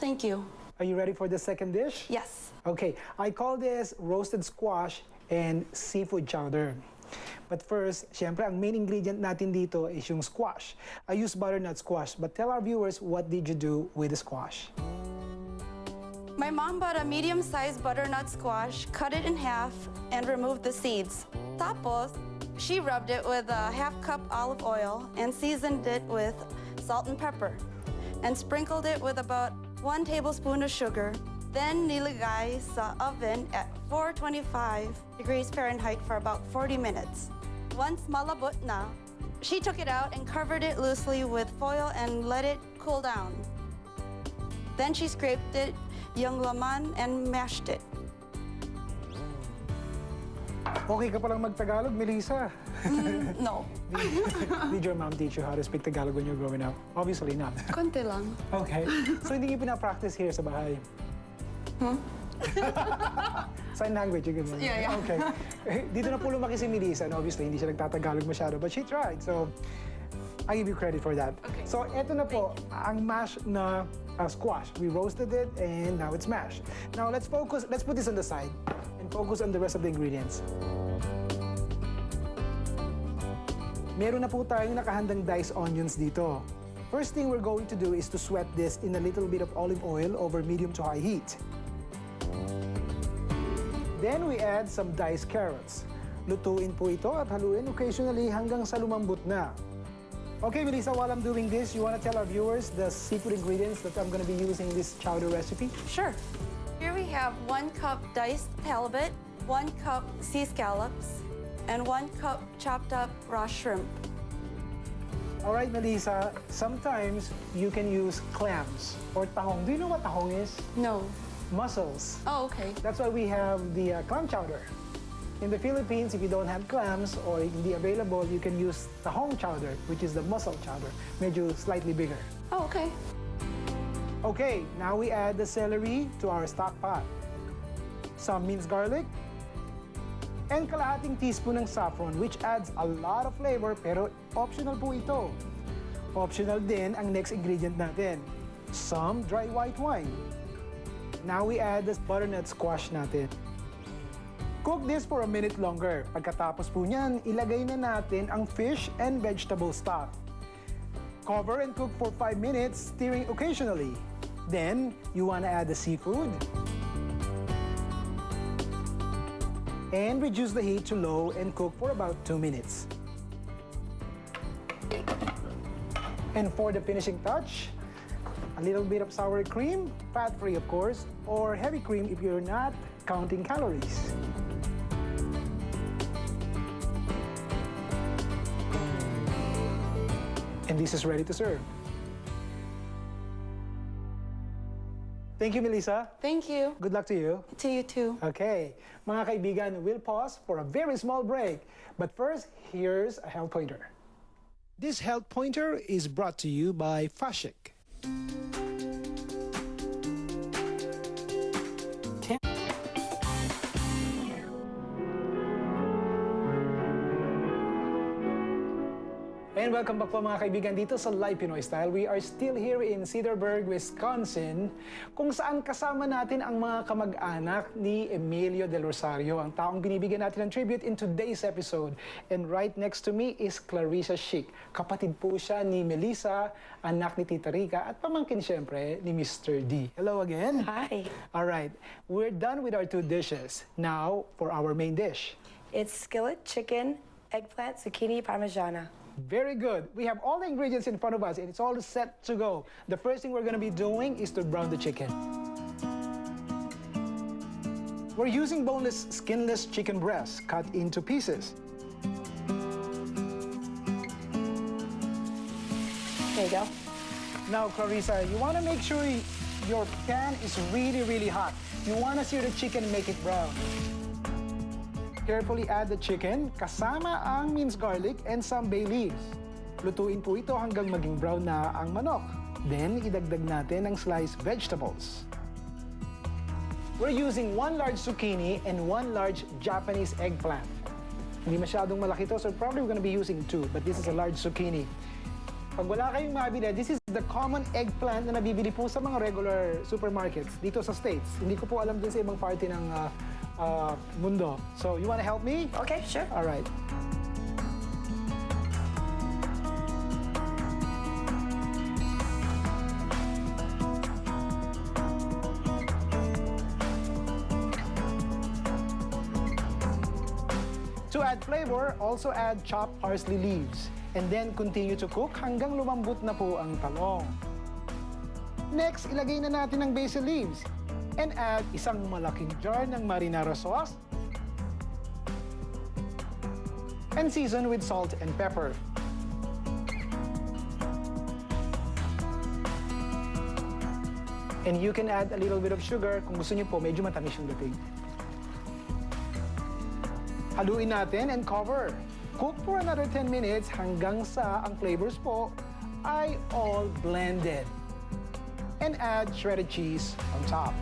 thank you. Are you ready for the second dish? Yes. Okay, I call this roasted squash and seafood chowder. But first, syempre, ang main ingredient natin dito is yung squash. I use butternut squash, but tell our viewers, what did you do with the squash? My mom bought a medium-sized butternut squash, cut it in half, and removed the seeds. Tapos, she rubbed it with a half-cup olive oil and seasoned it with salt and pepper, and sprinkled it with about 1 tablespoon of sugar. Then nilagay sa oven at 425 degrees Fahrenheit for about 40 minutes. Once malabot na, she took it out and covered it loosely with foil and let it cool down. Then she scraped it, yung laman, and mashed it. Okay ka palang mag-Tagalog, Melissa. No. Did your mom teach you how to speak Tagalog when you were growing up? Obviously not. Konti lang. Okay. So hindi niyo pina-practice here sa bahay? Sign language, you can. Yeah. Okay. Dito na po lumaki si Melissa, and obviously hindi siya nagtatagalog masyado, but she tried. So, I give you credit for that. Okay. So, eto na po, ang mashed na squash. We roasted it, and now it's mashed. Now, let's put this on the side, and focus on the rest of the ingredients. Meron na po tayong nakahandang diced onions dito. First thing we're going to do is to sweat this in a little bit of olive oil over medium to high heat. Then we add some diced carrots. Lutuin po ito at haluin occasionally hanggang sa lumambot na. Okay, Melissa, while I'm doing this, you want to tell our viewers the seafood ingredients that I'm going to be using in this chowder recipe? Sure. Here we have 1 cup diced halibut, 1 cup sea scallops, and 1 cup chopped up raw shrimp. All right, Melissa, sometimes you can use clams or tahong. Do you know what tahong is? No. Mussels. Oh, okay. That's why we have the clam chowder. In the Philippines, if you don't have clams or hindi available, you can use tahong chowder, which is the mussel chowder, medyo slightly bigger. Oh, okay. Okay, now we add the celery to our stock pot. Some minced garlic, and kalahating teaspoon ng saffron, which adds a lot of flavor, pero optional po ito. Optional din ang next ingredient natin, some dry white wine. Now we add this butternut squash natin. Cook this for a minute longer. Pagkatapos po niyan, ilagay na natin ang fish and vegetable stock. Cover and cook for 5 minutes, stirring occasionally. Then, you want to add the seafood. And reduce the heat to low and cook for about 2 minutes. And for the finishing touch, a little bit of sour cream, fat-free of course, or heavy cream if you're not counting calories. And this is ready to serve. Thank you, Melissa. Thank you. Good luck to you. To you too. Okay, mga kaibigan, we'll pause for a very small break. But first, here's a health pointer. This health pointer is brought to you by Fashik. And welcome back po mga kaibigan dito sa Live Pinoy Style. We are still here in Cedarburg, Wisconsin, kung saan kasama natin ang mga kamag-anak ni Emilio del Rosario, ang taong binibigyan natin ng tribute in today's episode. And right next to me is Clarissa Chic. Kapatid po siya ni Melissa, anak ni Tita Rica, at pamangkin siyempre ni Mr. D. Hello again. Hi. Alright, we're done with our 2 dishes. Now, for our main dish. It's skillet chicken, eggplant, zucchini, parmigiana. Very good. We have all the ingredients in front of us and it's all set to go. The first thing we're going to be doing is to brown the chicken. We're using boneless, skinless chicken breast cut into pieces. There you go. Now, Clarissa, you want to make sure your pan is really, really hot. You want to sear the chicken and make it brown. Carefully add the chicken, kasama ang minced garlic and some bay leaves. Lutuin po ito hanggang maging brown na ang manok. Then, idagdag natin ang sliced vegetables. We're using 1 large zucchini and 1 large Japanese eggplant. Hindi masyadong malaki ito, so probably we're going to be using 2, but this is a large zucchini. Pag wala kayong mabili, this is the common eggplant na nabibili po sa mga regular supermarkets dito sa States. Hindi ko po alam dun sa ibang party ng mundo. So, you wanna help me? Okay, sure. All right. To add flavor, also add chopped parsley leaves. And then continue to cook hanggang lumambot na po ang talong. Next, ilagay na natin ang basil leaves. And add isang malaking jar ng marinara sauce. And season with salt and pepper. And you can add a little bit of sugar kung gusto niyo po medyo matamis yung dating. Haluin natin and cover. Cook for another 10 minutes hanggang sa ang flavors po ay all blended. And add shredded cheese on top.